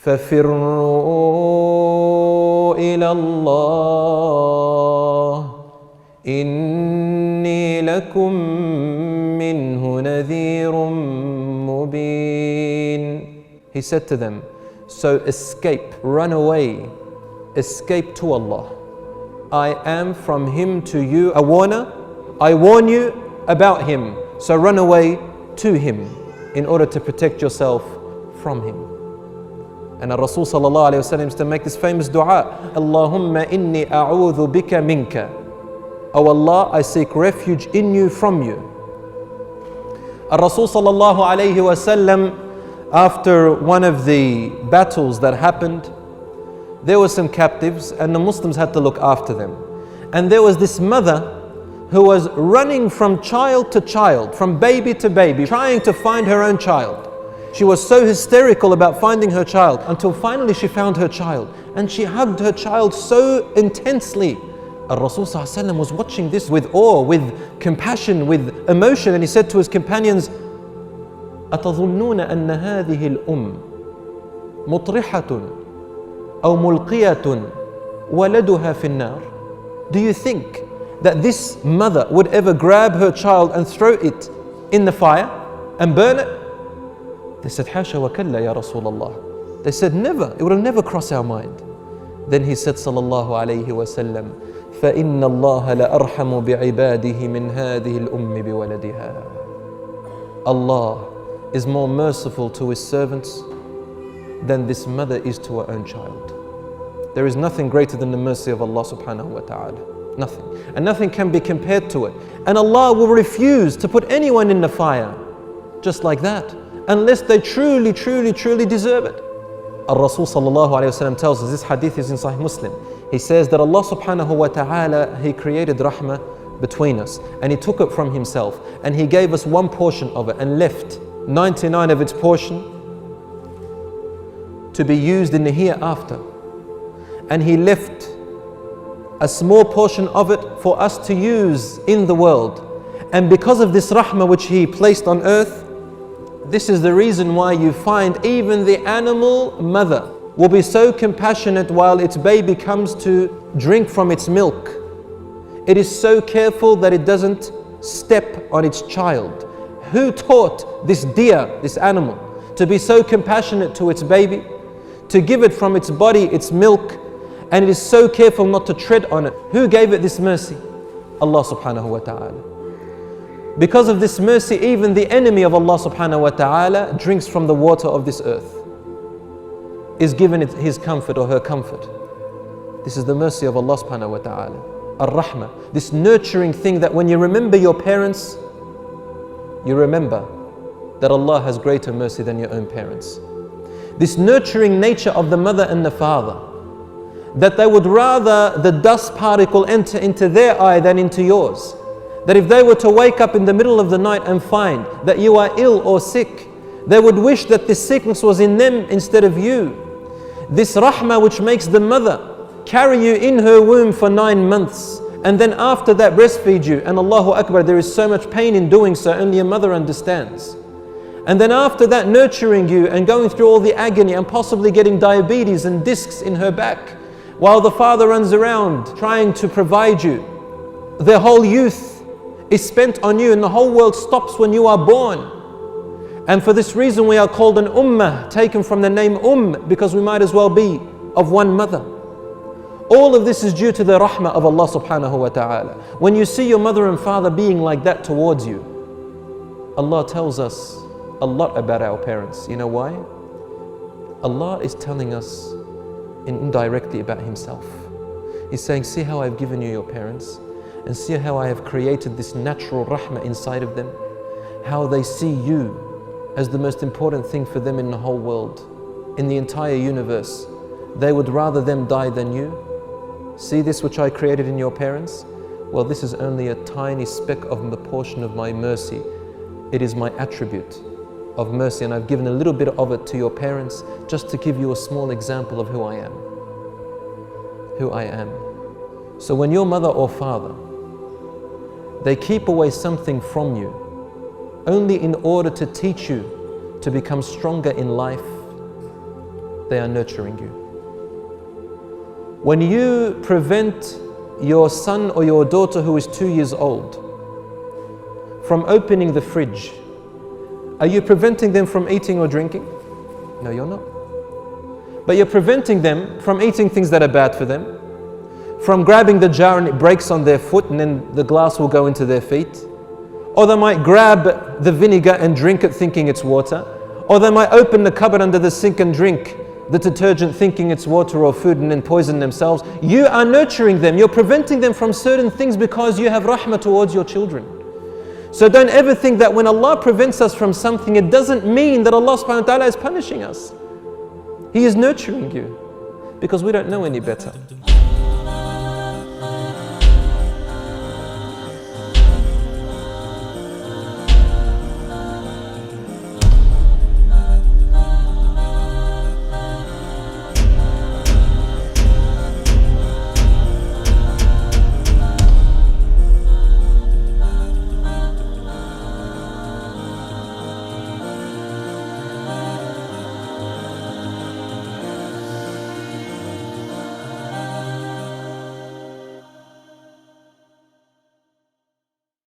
فَفِرُّوا إِلَى اللَّهِ إِنِّي لَكُمْ مِنْهُ نَذِيرٌ مُبِينٌ. He said to them, so escape, run away, escape to Allah. I am from Him to you a warner. I warn you about Him. So run away to Him in order to protect yourself from Him. And Rasul sallallahu alayhi wa sallam used to make this famous dua, Allahumma inni a'udhu bika minka. Oh Allah, I seek refuge in you, from you. Rasul sallallahu alayhi wa sallam, after one of the battles that happened, there were some captives and the Muslims had to look after them. And there was this mother who was running from child to child, from baby to baby, trying to find her own child. She was so hysterical about finding her child until finally she found her child. And she hugged her child so intensely. Rasul ﷺ was watching this with awe, with compassion, with emotion, and he said to his companions, أَتَظُنُّونَ أَنَّ هَذِهِ الْأُمِّ مُطْرِحَةٌ أَوْ مُلْقِيَةٌ وَلَدُهَا فِي النَّارِ. Do you think that this mother would ever grab her child and throw it in the fire and burn it? They said, حَاشَ وَكَلَّا يَا رَسُولَ اللَّهِ. They said, never, it would have never crossed our mind. Then he said, sallallahu alayhi wa sallam, فَإِنَّ اللَّهَ لَأَرْحَمُ بِعِبَادِهِ مِنْ هَذِهِ الْأُمِّ بِوَلَدِهَا. Allah is more merciful to His servants than this mother is to her own child. There is nothing greater than the mercy of Allah subhanahu wa ta'ala. Nothing. And nothing can be compared to it. And Allah will refuse to put anyone in the fire just like that, unless they truly, truly, truly deserve it. Rasul sallallahu alayhi wa sallam tells us, this hadith is in Sahih Muslim. He says that Allah subhanahu wa ta'ala, He created rahmah between us and He took it from Himself and He gave us one portion of it and left 99 of its portion to be used in the hereafter. And He left a small portion of it for us to use in the world. And because of this rahmah which He placed on earth, this is the reason why you find even the animal mother will be so compassionate while its baby comes to drink from its milk. It is so careful that it doesn't step on its child. Who taught this deer, this animal, to be so compassionate to its baby, to give it from its body, its milk, and it is so careful not to tread on it? Who gave it this mercy? Allah subhanahu wa ta'ala. Because of this mercy, even the enemy of Allah subhanahu wa ta'ala drinks from the water of this earth, is given his comfort or her comfort. This is the mercy of Allah subhanahu wa ta'ala. Ar-Rahmah, this nurturing thing that when you remember your parents, you remember that Allah has greater mercy than your own parents. This nurturing nature of the mother and the father, that they would rather the dust particle enter into their eye than into yours. That if they were to wake up in the middle of the night and find that you are ill or sick, they would wish that this sickness was in them instead of you. This rahmah which makes the mother carry you in her womb for 9 months and then after that breastfeed you, and Allahu Akbar, there is so much pain in doing so, only a mother understands. And then after that nurturing you and going through all the agony and possibly getting diabetes and discs in her back, while the father runs around trying to provide you. Their whole youth is spent on you and the whole world stops when you are born. And for this reason we are called an ummah, taken from the name because we might as well be of one mother. All of this is due to the rahmah of Allah subhanahu wa ta'ala. When you see your mother and father being like that towards you, Allah tells us a lot about our parents. You know why? Allah is telling us indirectly about Himself. He's saying, see how I've given you your parents, and see how I have created this natural rahmah inside of them, how they see you as the most important thing for them in the whole world, in the entire universe. They would rather them die than you. See this which I created in your parents? Well, this is only a tiny speck of the portion of my mercy. It is my attribute of mercy, and I've given a little bit of it to your parents just to give you a small example of who I am. Who I am. So when your mother or father, they keep away something from you only in order to teach you to become stronger in life, they are nurturing you. When you prevent your son or your daughter who is 2 years old from opening the fridge, are you preventing them from eating or drinking? No, you're not. But you're preventing them from eating things that are bad for them, from grabbing the jar and it breaks on their foot and then the glass will go into their feet. Or they might grab the vinegar and drink it thinking it's water. Or they might open the cupboard under the sink and drink the detergent thinking it's water or food and then poison themselves. You are nurturing them. You're preventing them from certain things because you have rahmah towards your children. So don't ever think that when Allah prevents us from something, it doesn't mean that Allah subhanahu wa ta'ala is punishing us. He is nurturing you because we don't know any better.